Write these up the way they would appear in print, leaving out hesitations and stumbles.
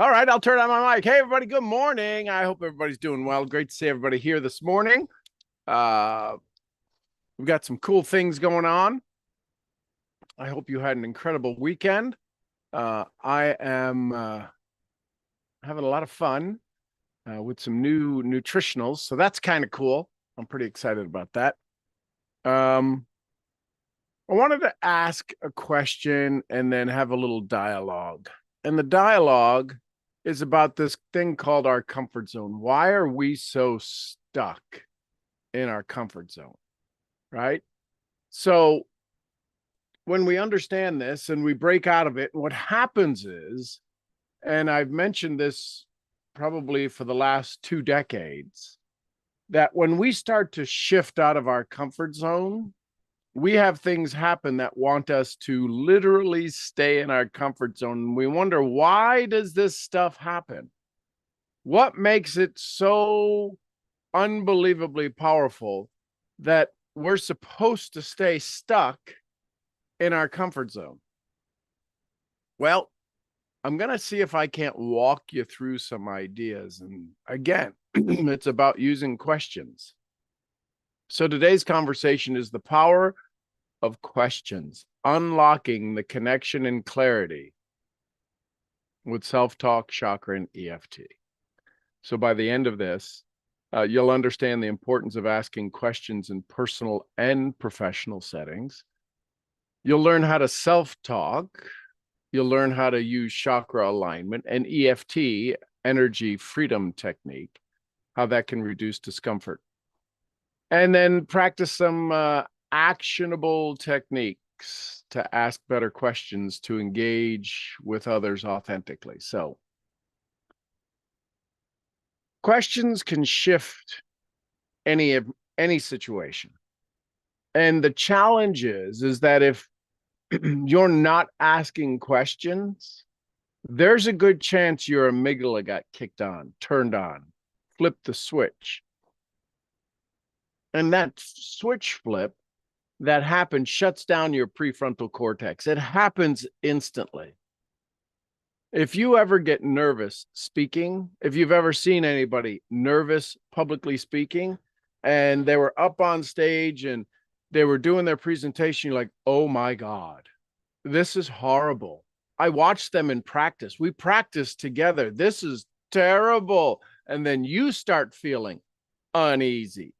All right, I'll turn on my mic. Hey, everybody, good morning. I hope everybody's doing well. Great to see everybody here this morning. Uh, we've got some cool things going on. I hope you had an incredible weekend. I am having a lot of fun with some new nutritionals, so that's kind of cool. I'm pretty excited about that. I wanted to ask a question and then have a little dialogue. And the dialogue is about this thing called our comfort zone. Why are we so stuck in our comfort zone? Right? So when we understand this and we break out of it, what happens is, and I've mentioned this probably for the last 2 decades, that when we start to shift out of our comfort zone, we have things happen that want us to literally stay in our comfort zone. We wonder, why does this stuff happen? What makes it so unbelievably powerful that we're supposed to stay stuck in our comfort zone? Well, I'm going to see if I can't walk you through some ideas. And again, it's about using questions. So today's conversation is the power of questions, unlocking the connection and clarity with self-talk, chakra, and EFT. So by the end of this, you'll understand the importance of asking questions in personal and professional settings. You'll learn how to self-talk. You'll learn how to use chakra alignment and EFT, energy freedom technique, how that can reduce discomfort. And then practice some actionable techniques to ask better questions to engage with others authentically. So questions can shift any situation. And the challenge is that if you're not asking questions, there's a good chance your amygdala got kicked on, turned on, flipped the switch. And that switch flip that happens shuts down your prefrontal cortex. It happens instantly. If you ever get nervous speaking, if you've ever seen anybody nervous publicly speaking, and they were up on stage and they were doing their presentation, you're like, oh my God, this is horrible. I watched them in practice. We practiced together. This is terrible. And then you start feeling uneasy.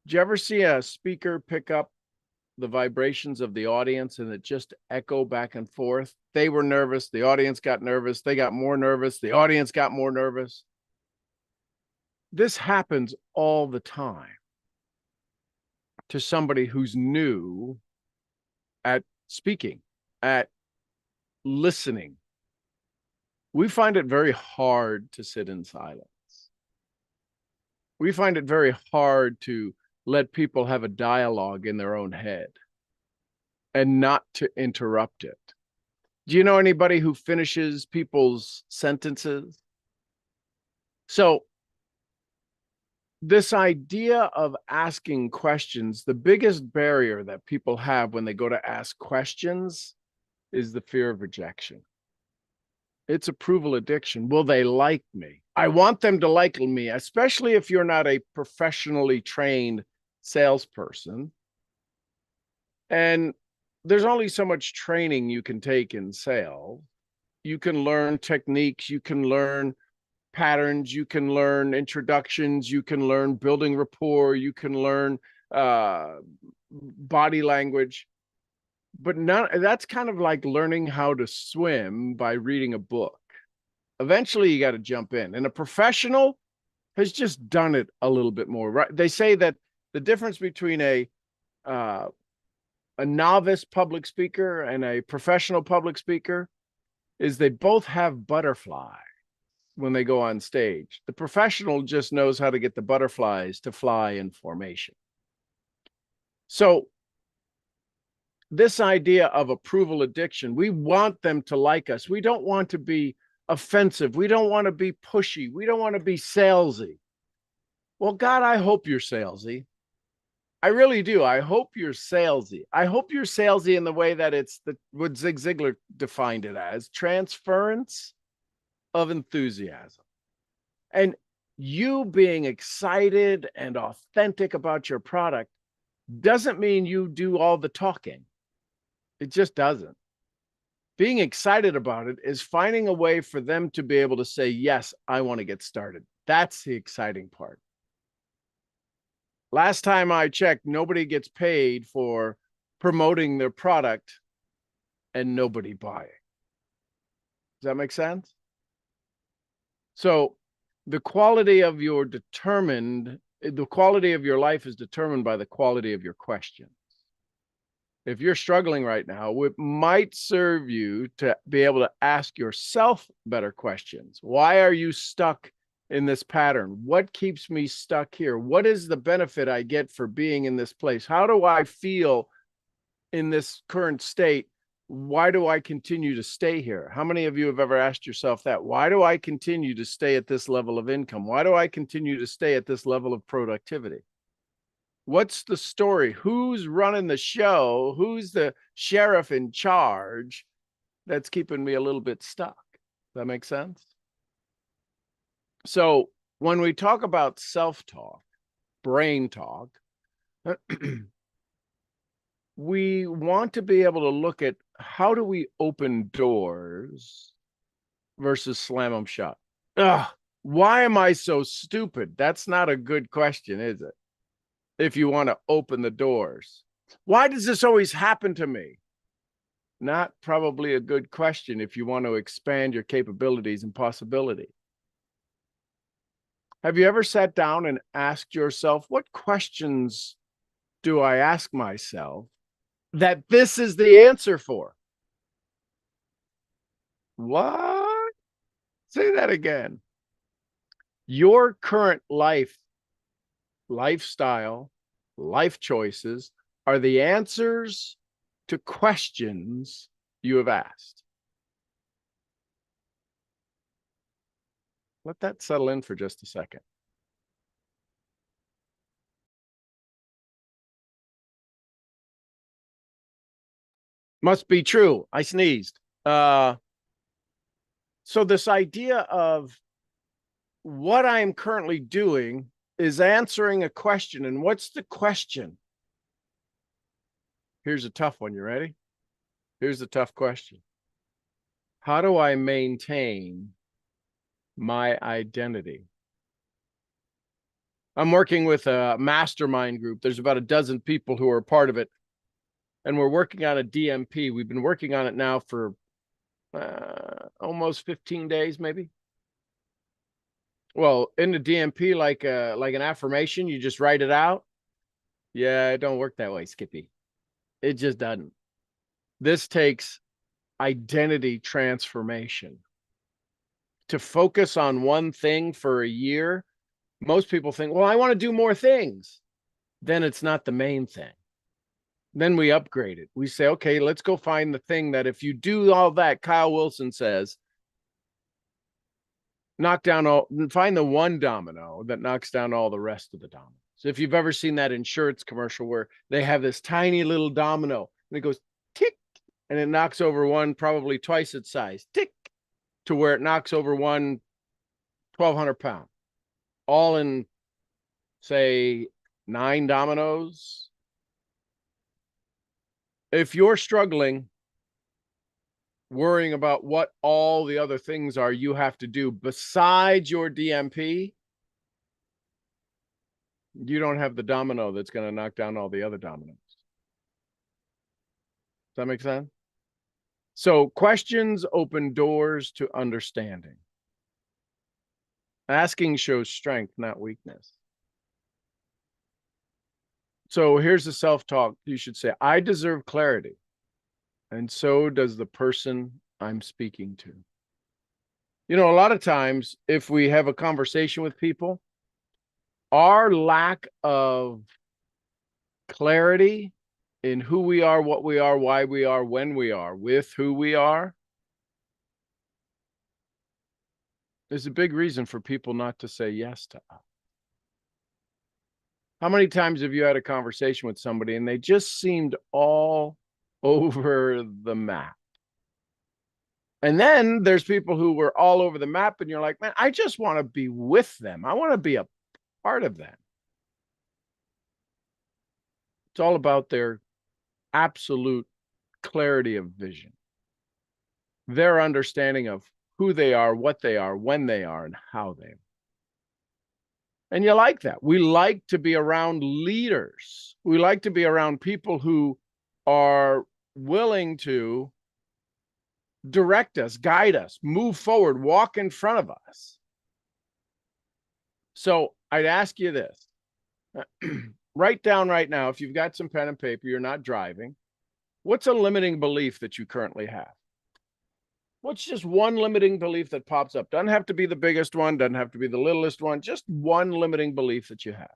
Did you ever see a speaker pick up the vibrations of the audience and it just echo back and forth? They were nervous. The audience got nervous. They got more nervous. The audience got more nervous. This happens all the time to somebody who's new at speaking, at listening. We find it very hard to sit in silence. We find it very hard to let people have a dialogue in their own head and not to interrupt it. Do you know anybody who finishes people's sentences? So this idea of asking questions, the biggest barrier that people have when they go to ask questions is the fear of rejection. It's approval addiction. Will they like me? I want them to like me, especially if you're not a professionally trained salesperson. And there's only so much training you can take in sales. You can learn techniques, you can learn patterns, you can learn introductions, you can learn building rapport, you can learn body language. But that's kind of like learning how to swim by reading a book. Eventually, you got to jump in. And a professional has just done it a little bit more, right? They say that the difference between a novice public speaker and a professional public speaker is they both have butterflies when they go on stage. The professional just knows how to get the butterflies to fly in formation. So this idea of approval addiction, we want them to like us. We don't want to be offensive. We don't want to be pushy. We don't want to be salesy. Well, God, I hope you're salesy. I really do. I hope you're salesy. I hope you're salesy in the way that it's what Zig Ziglar defined it as transference of enthusiasm. And you being excited and authentic about your product doesn't mean you do all the talking. It just doesn't. Being excited about it is finding a way for them to be able to say, yes, I want to get started. That's the exciting part. Last time I checked, nobody gets paid for promoting their product and nobody buying. Does that make sense? So the quality of your life is determined by the quality of your questions. If you're struggling right now, it might serve you to be able to ask yourself better questions. Why are you stuck in this pattern? What keeps me stuck here? What is the benefit I get for being in this place? How do I feel in this current state? Why do I continue to stay here? How many of you have ever asked yourself that? Why do I continue to stay at this level of income? Why do I continue to stay at this level of productivity? What's the story? Who's running the show? Who's the sheriff in charge that's keeping me a little bit stuck? Does that make sense? So when we talk about self-talk, brain talk, we want to be able to look at how do we open doors versus slam them shut. Ugh, why am I so stupid? That's not a good question, is it? If you want to open the doors. Why does this always happen to me? Not probably a good question if you want to expand your capabilities and possibility. Have you ever sat down and asked yourself, what questions do I ask myself that this is the answer for? What? Say that again. Your current lifestyle, life choices are the answers to questions you have asked. Let that settle in for just a second. Must be true. I sneezed. So this idea of what I am currently doing is answering a question. And what's the question? Here's a tough one. You ready? Here's the tough question. How do I maintain my identity? I'm working with a mastermind group. There's about a dozen people who are part of it. And we're working on a DMP. We've been working on it now for almost 15 days, maybe. Well, in the DMP, like an affirmation, you just write it out. Yeah, it don't work that way, Skippy. It just doesn't. This takes identity transformation. To focus on one thing for a year, most people think, well, I want to do more things. Then it's not the main thing. Then we upgrade it. We say, okay, let's go find the thing that if you do all that, Kyle Wilson says, find the one domino that knocks down all the rest of the dominoes. So if you've ever seen that insurance commercial where they have this tiny little domino and it goes tick, and it knocks over one probably twice its size, tick, to where it knocks over one 1,200 pound, all in, say, 9 dominoes. If you're struggling, worrying about what all the other things are you have to do besides your DMP, you don't have the domino that's going to knock down all the other dominoes. Does that make sense? So questions open doors to understanding. Asking shows strength, not weakness. So here's the self-talk. You should say, I deserve clarity. And so does the person I'm speaking to. You know, a lot of times, if we have a conversation with people, our lack of clarity in who we are, what we are, why we are, when we are, with who we are, is a big reason for people not to say yes to us. How many times have you had a conversation with somebody and they just seemed all over the map? And then there's people who were all over the map and you're like, man, I just want to be with them. I want to be a part of them. It's all about their absolute clarity of vision, their understanding of who they are, what they are, when they are, and how they are. And you like that. We like to be around leaders. We like to be around people who are willing to direct us, guide us, move forward, walk in front of us. So I'd ask you this. Write down right now, if you've got some pen and paper, you're not driving, what's a limiting belief that you currently have? What's just one limiting belief that pops up? Doesn't have to be the biggest one, doesn't have to be the littlest one, just one limiting belief that you have.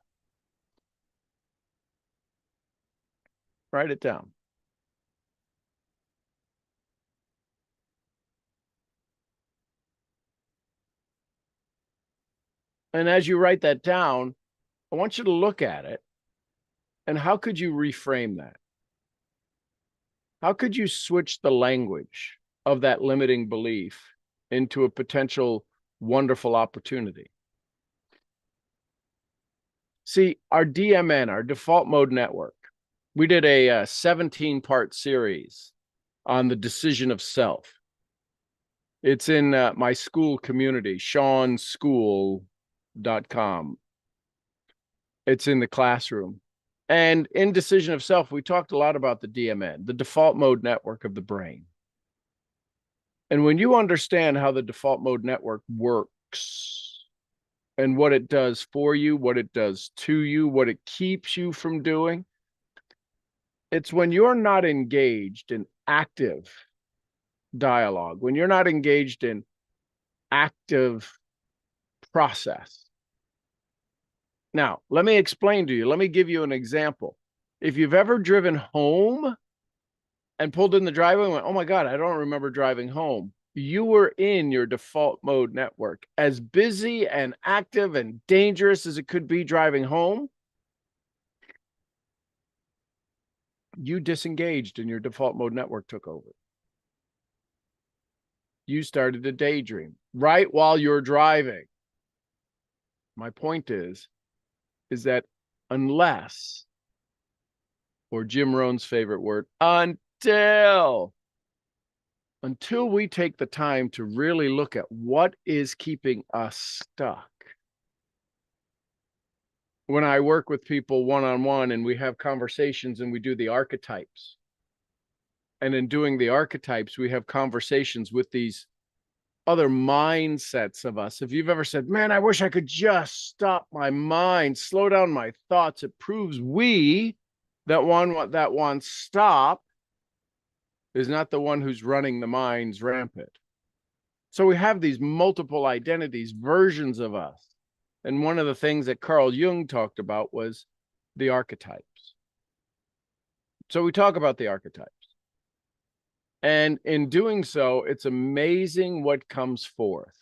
Write it down. And as you write that down, I want you to look at it. And how could you reframe that? How could you switch the language of that limiting belief into a potential wonderful opportunity? See, our DMN, our default mode network, we did a 17-part series on the decision of self. It's in my school community, SeanSchool.com. It's in the classroom. And in Decision of Self, we talked a lot about the DMN, the default mode network of the brain. And when you understand how the default mode network works and what it does for you, what it does to you, what it keeps you from doing, it's when you're not engaged in active dialogue, when you're not engaged in active process. Now, let me explain to you. Let me give you an example. If you've ever driven home and pulled in the driveway and went, oh my God, I don't remember driving home. You were in your default mode network. As busy and active and dangerous as it could be driving home, you disengaged and your default mode network took over. You started to daydream right while you're driving. My point is that unless, or Jim Rohn's favorite word, until we take the time to really look at what is keeping us stuck. When I work with people one-on-one and we have conversations and we do the archetypes, and in doing the archetypes, we have conversations with these other mindsets of us. If you've ever said, man, I wish I could just stop my mind, slow down my thoughts, it proves that one stop is not the one who's running the minds rampant. So we have these multiple identities, versions of us. And one of the things that Carl Jung talked about was the archetypes. So we talk about the archetypes. And in doing so, it's amazing what comes forth.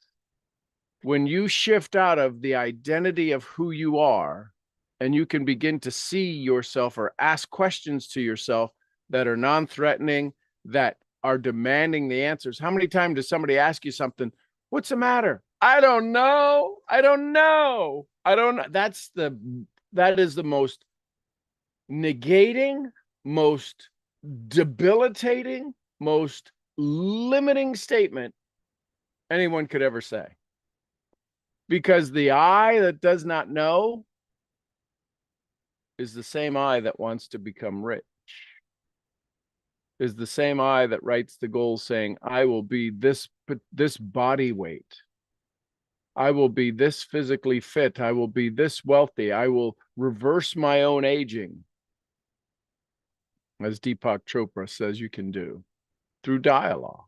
When you shift out of the identity of who you are, and you can begin to see yourself or ask questions to yourself that are non-threatening, that are demanding the answers. How many times does somebody ask you something? What's the matter? I don't know. I don't know. I don't know. That is the most negating, most debilitating, most limiting statement anyone could ever say. Because the I that does not know is the same I that wants to become rich, is the same I that writes the goal saying, I will be this body weight. I will be this physically fit. I will be this wealthy. I will reverse my own aging, as Deepak Chopra says you can do, through dialogue.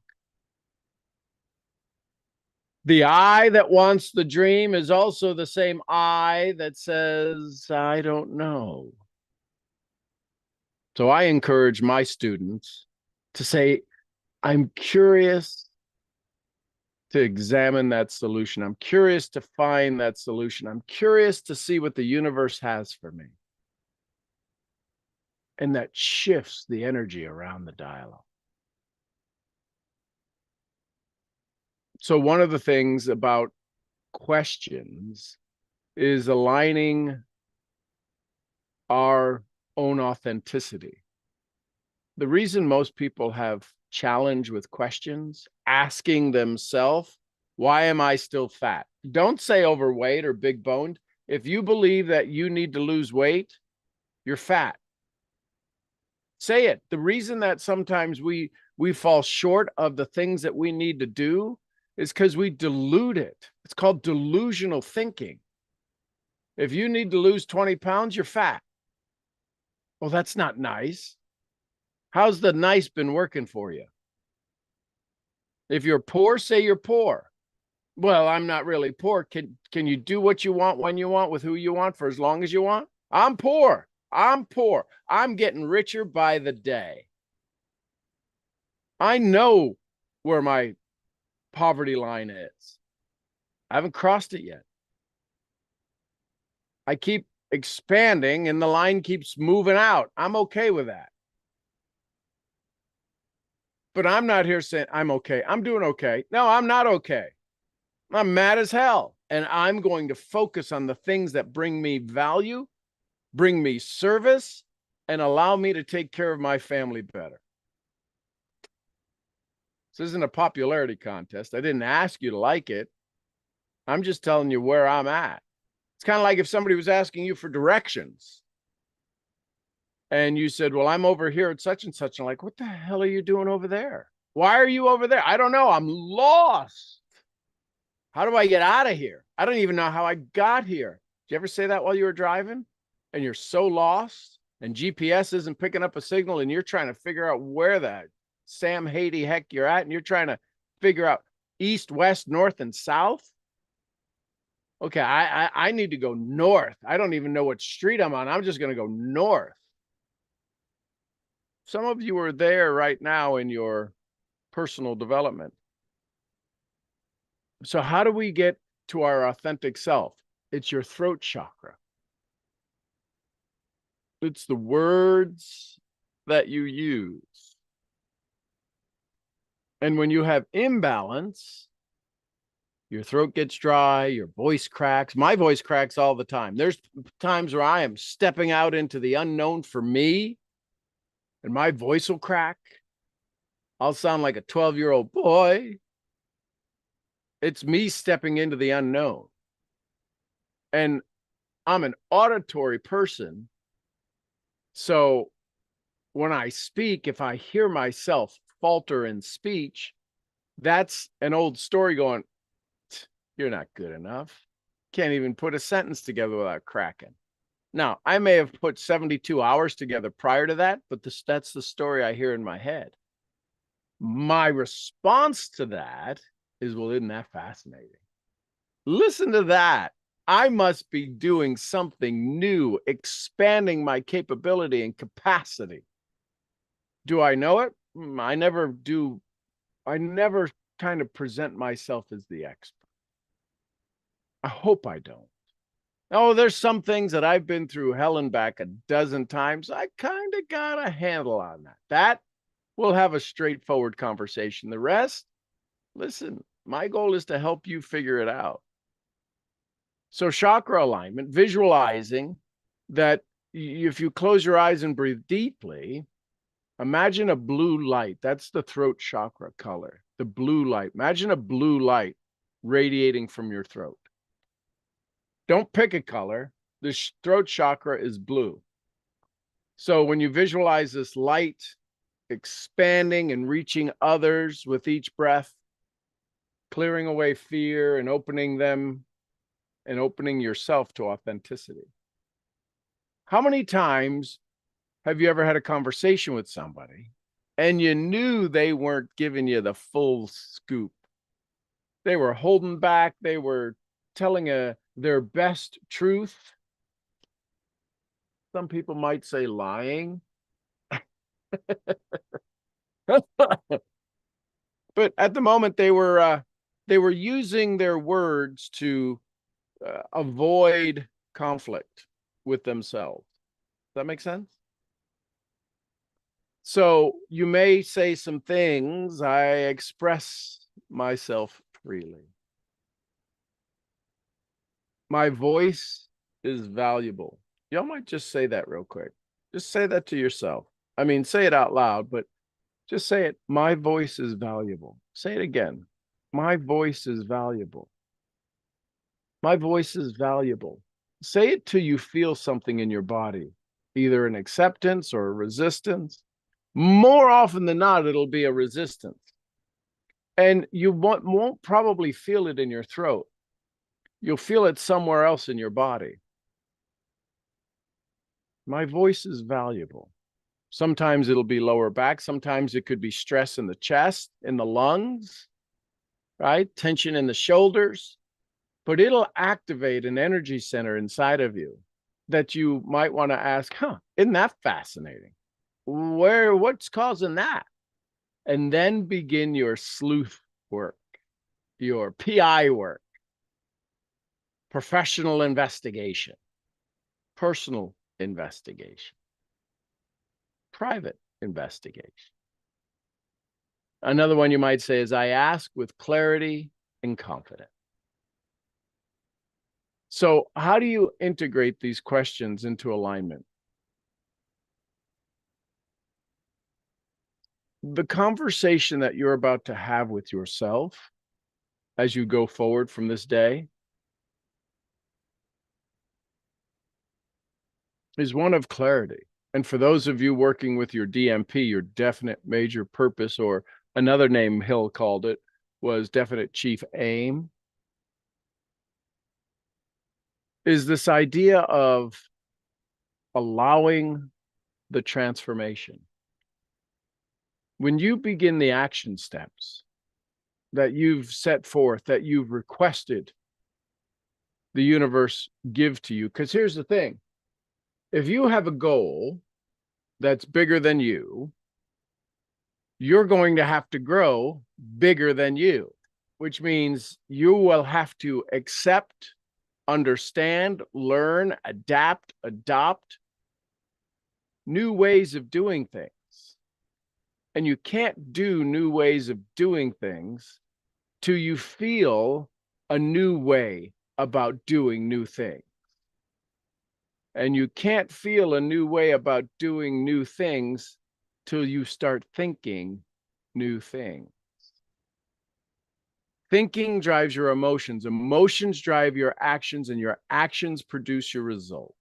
The I that wants the dream is also the same I that says, I don't know. So I encourage my students to say, I'm curious to examine that solution. I'm curious to find that solution. I'm curious to see what the universe has for me. And that shifts the energy around the dialogue. So one of the things about questions is aligning our own authenticity. The reason most people have challenge with questions, asking themselves, why am I still fat? Don't say overweight or big boned. If you believe that you need to lose weight, you're fat. Say it. The reason that sometimes we fall short of the things that we need to do is because we dilute it. It's called delusional thinking. If you need to lose 20 pounds, you're fat. Well, that's not nice. How's the nice been working for you? If you're poor, say you're poor. Well, I'm not really poor. Can you do what you want when you want with who you want for as long as you want? I'm poor. I'm poor. I'm getting richer by the day. I know where my poverty line is. I haven't crossed it yet. I keep expanding and the line keeps moving out. I'm okay with that. But I'm not here saying I'm okay. I'm doing okay. No, I'm not okay. I'm mad as hell. And I'm going to focus on the things that bring me value, bring me service, and allow me to take care of my family better. This isn't a popularity contest. I didn't ask you to like it. I'm just telling you where I'm at. It's kind of like if somebody was asking you for directions and you said, well, I'm over here at such and such. I'm like, what the hell are you doing over there? Why are you over there? I don't know. I'm lost. How do I get out of here? I don't even know how I got here. Did you ever say that while you were driving and you're so lost and GPS isn't picking up a signal and you're trying to figure out where the Sam Haiti heck you're at and you're trying to figure out east, west, north, and south? Okay, I need to go north. I don't even know what street I'm on. I'm just going to go north. Some of you are there right now in your personal development. So how do we get to our authentic self? It's your throat chakra. It's the words that you use. And when you have imbalance, your throat gets dry, your voice cracks. My voice cracks all the time. There's times where I am stepping out into the unknown for me, and my voice will crack. I'll sound like a 12-year-old boy. It's me stepping into the unknown. And I'm an auditory person. So when I speak, if I hear myself falter in speech, that's an old story going, you're not good enough. Can't even put a sentence together without cracking. Now, I may have put 72 hours together prior to that, but that's the story I hear in my head. My response to that is, well, isn't that fascinating? Listen to that. I must be doing something new, expanding my capability and capacity. Do I know it? I never do. I never kind of present myself as the expert. I hope I don't. Oh, there's some things that I've been through hell and back a dozen times. I kind of got a handle on that. That we'll have a straightforward conversation. The rest, listen, my goal is to help you figure it out. So chakra alignment, visualizing that if you close your eyes and breathe deeply, imagine a blue light. That's the throat chakra color, the blue light. Imagine a blue light radiating from your throat. Don't pick a color. The throat chakra is blue. So when you visualize this light expanding and reaching others with each breath, clearing away fear and opening them and opening yourself to authenticity. How many times have you ever had a conversation with somebody and you knew they weren't giving you the full scoop? They were holding back. They were telling their best truth. Some people might say lying. But at the moment they were using their words to avoid conflict with themselves. Does that make sense? So you may say some things, I express myself freely. My voice is valuable. Y'all might just say that real quick. Just say that to yourself. I mean, say it out loud, but just say it. My voice is valuable. Say it again. My voice is valuable. My voice is valuable. Say it till you feel something in your body, either an acceptance or a resistance. More often than not, it'll be a resistance. And you won't probably feel it in your throat. You'll feel it somewhere else in your body. My voice is valuable. Sometimes it'll be lower back. Sometimes it could be stress in the chest, in the lungs, right? Tension in the shoulders. But it'll activate an energy center inside of you that you might want to ask, isn't that fascinating? What's causing that? And then begin your sleuth work, your PI work, professional investigation, personal investigation, private investigation. Another one you might say is, I ask with clarity and confidence. So how do you integrate these questions into alignment? The conversation that you're about to have with yourself as you go forward from this day is one of clarity. And for those of you working with your DMP, your definite major purpose, or another name Hill called it was definite chief aim, is this idea of allowing the transformation. When you begin the action steps that you've set forth, that you've requested the universe give to you, because here's the thing, if you have a goal that's bigger than you, you're going to have to grow bigger than you, which means you will have to accept, understand, learn, adapt, adopt new ways of doing things. And you can't do new ways of doing things till you feel a new way about doing new things. And you can't feel a new way about doing new things till you start thinking new things. Thinking drives your emotions. Emotions drive your actions, and your actions produce your results.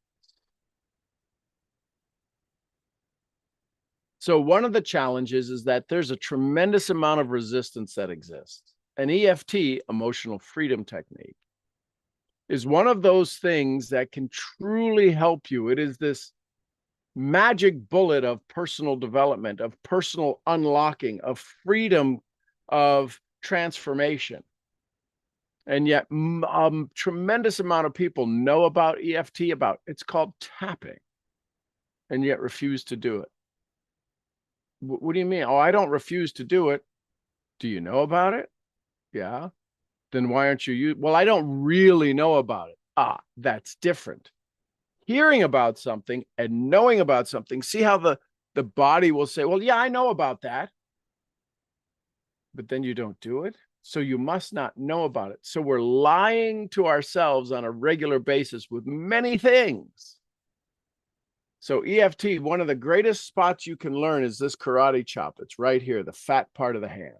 So one of the challenges is that there's a tremendous amount of resistance that exists. An EFT, emotional freedom technique, is one of those things that can truly help you. It is this magic bullet of personal development, of personal unlocking, of freedom, of transformation. And yet tremendous amount of people know about EFT, it's called tapping, and yet refuse to do it. What do you mean? Oh, I don't refuse to do it. Do you know about it? Yeah. Then why aren't you? Well, I don't really know about it. That's different. Hearing about something and knowing about something, see how the body will say, well, yeah, I know about that. But then you don't do it. So you must not know about it. So we're lying to ourselves on a regular basis with many things. So EFT, one of the greatest spots you can learn is this karate chop. It's right here, the fat part of the hand.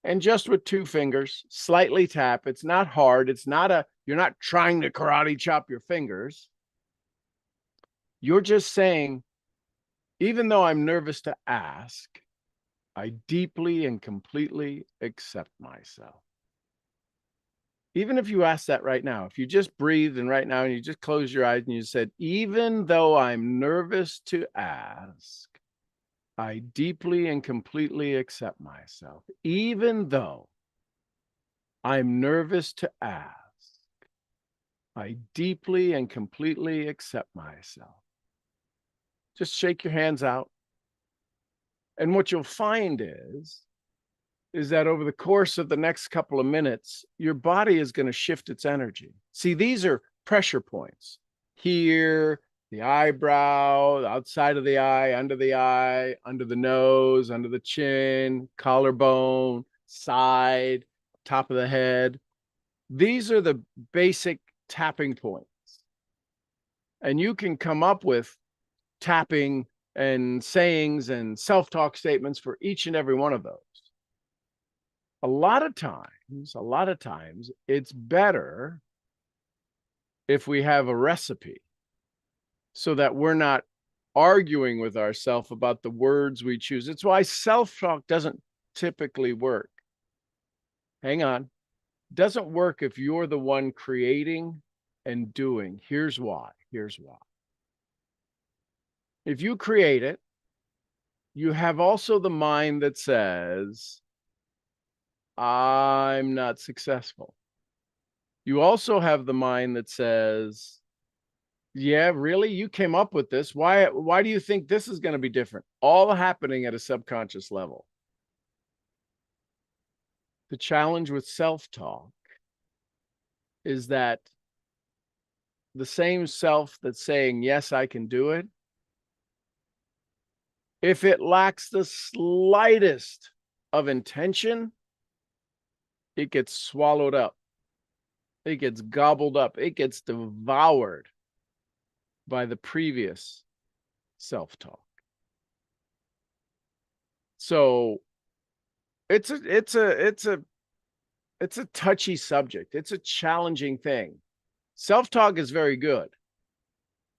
And just with 2 fingers, slightly tap. It's not hard. You're not trying to karate chop your fingers. You're just saying, even though I'm nervous to ask, I deeply and completely accept myself. Even if you ask that right now, if you just breathe and right now and you just close your eyes and you said, even though I'm nervous to ask, I deeply and completely accept myself. Even though I'm nervous to ask, I deeply and completely accept myself. Just shake your hands out. And what you'll find is that over the course of the next couple of minutes, your body is going to shift its energy. See, these are pressure points here, the eyebrow, the outside of the eye, under the nose, under the chin, collarbone, side, top of the head. These are the basic tapping points. And you can come up with tapping and sayings and self-talk statements for each and every one of those. A lot of times, it's better if we have a recipe so that we're not arguing with ourselves about the words we choose. It's why self-talk doesn't typically work. Hang on. It doesn't work if you're the one creating and doing. Here's why. If you create it, you have also the mind that says, I'm not successful. You also have the mind that says, yeah, really? You came up with this. Why do you think this is going to be different? All happening at a subconscious level. The challenge with self-talk is that the same self that's saying, yes, I can do it, if it lacks the slightest of intention, it gets swallowed up. It gets gobbled up. It gets devoured by the previous self-talk. So it's a touchy subject. It's a challenging thing. Self-talk is very good.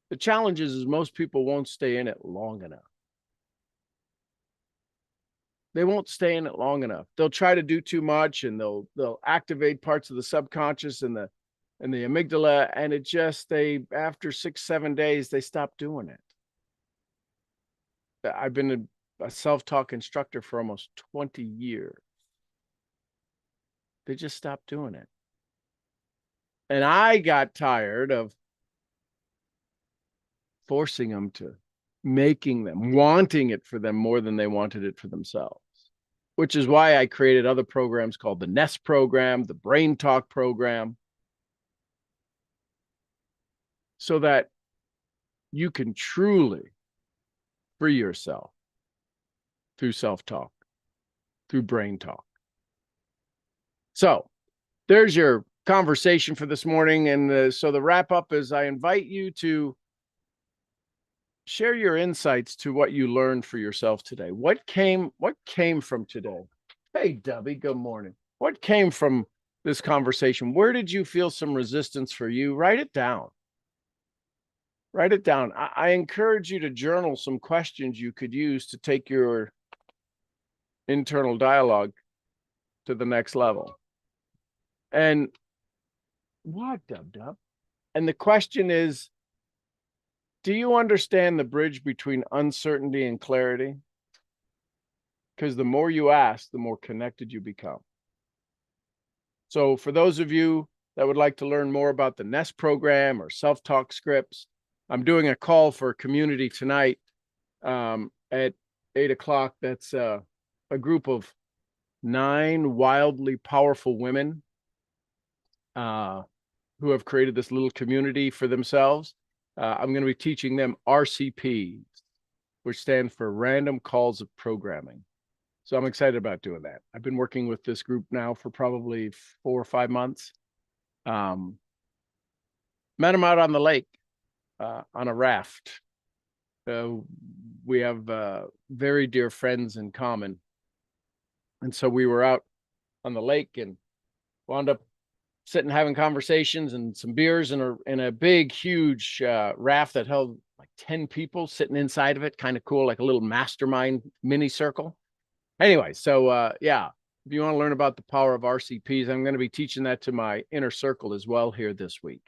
The challenge is most people won't stay in it long enough. They won't stay in it long enough. They'll try to do too much, and they'll activate parts of the subconscious and the amygdala, and it just, after 6-7 days, they stop doing it. I've been a self-talk instructor for almost 20 years. They just stopped doing it. And I got tired of forcing them to, making them, wanting it for them more than they wanted it for themselves. Which is why I created other programs called the Nest program, the Brain Talk program, so that you can truly free yourself through self-talk, through brain talk. So there's your conversation for this morning. And so the wrap up is, I invite you to share your insights to what you learned for yourself today. What came from today? Hey, Debbie, good morning. What came from this conversation? Where did you feel some resistance for you? Write it down. Write it down. I encourage you to journal some questions you could use to take your internal dialogue to the next level. And what, Dub? And the question is, do you understand the bridge between uncertainty and clarity? Because the more you ask, the more connected you become. So for those of you that would like to learn more about the Nest program or self-talk scripts, I'm doing a call for community tonight at 8 o'clock. That's a group of 9 wildly powerful women who have created this little community for themselves. I'm going to be teaching them RCPs, which stand for Random Calls of Programming. So I'm excited about doing that. I've been working with this group now for probably 4 or 5 months. Met them out on the lake on a raft. We have very dear friends in common. And so we were out on the lake and wound up sitting having conversations and some beers in a big, huge raft that held like 10 people sitting inside of it. Kind of cool, like a little mastermind mini circle. Anyway, so yeah, if you want to learn about the power of RCPs, I'm going to be teaching that to my inner circle as well here this week,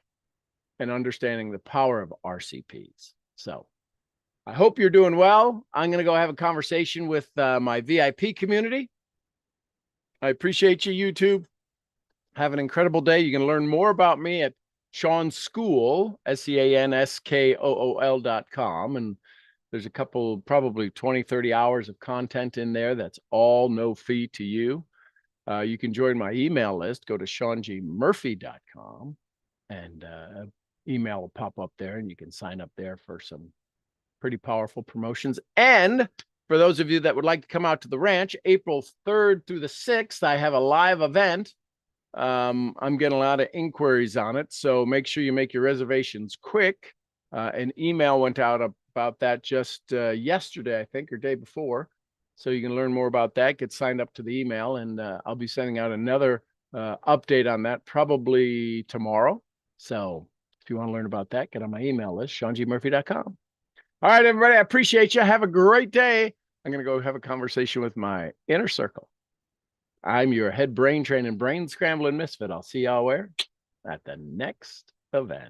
and understanding the power of RCPs. So I hope you're doing well. I'm going to go have a conversation with my VIP community. I appreciate you, YouTube. Have an incredible day. You can learn more about me at Sean School, SeanSkool.com. And there's a couple, probably 20, 30 hours of content in there. That's all no fee to you. You can join my email list. Go to SeanGMurphy.com and email will pop up there and you can sign up there for some pretty powerful promotions. And for those of you that would like to come out to the ranch, April 3rd through the 6th, I have a live event. I'm getting a lot of inquiries on it, so make sure you make your reservations quick. An email went out about that just yesterday, I think, or day before. So you can learn more about that, get signed up to the email, and I'll be sending out another update on that probably tomorrow. So if you want to learn about that, get on my email list, SeanGMurphy.com. All right, everybody, I appreciate you. Have a great day. I'm going to go have a conversation with my inner circle. I'm your head brain training, brain scrambling misfit. I'll see y'all where? At the next event.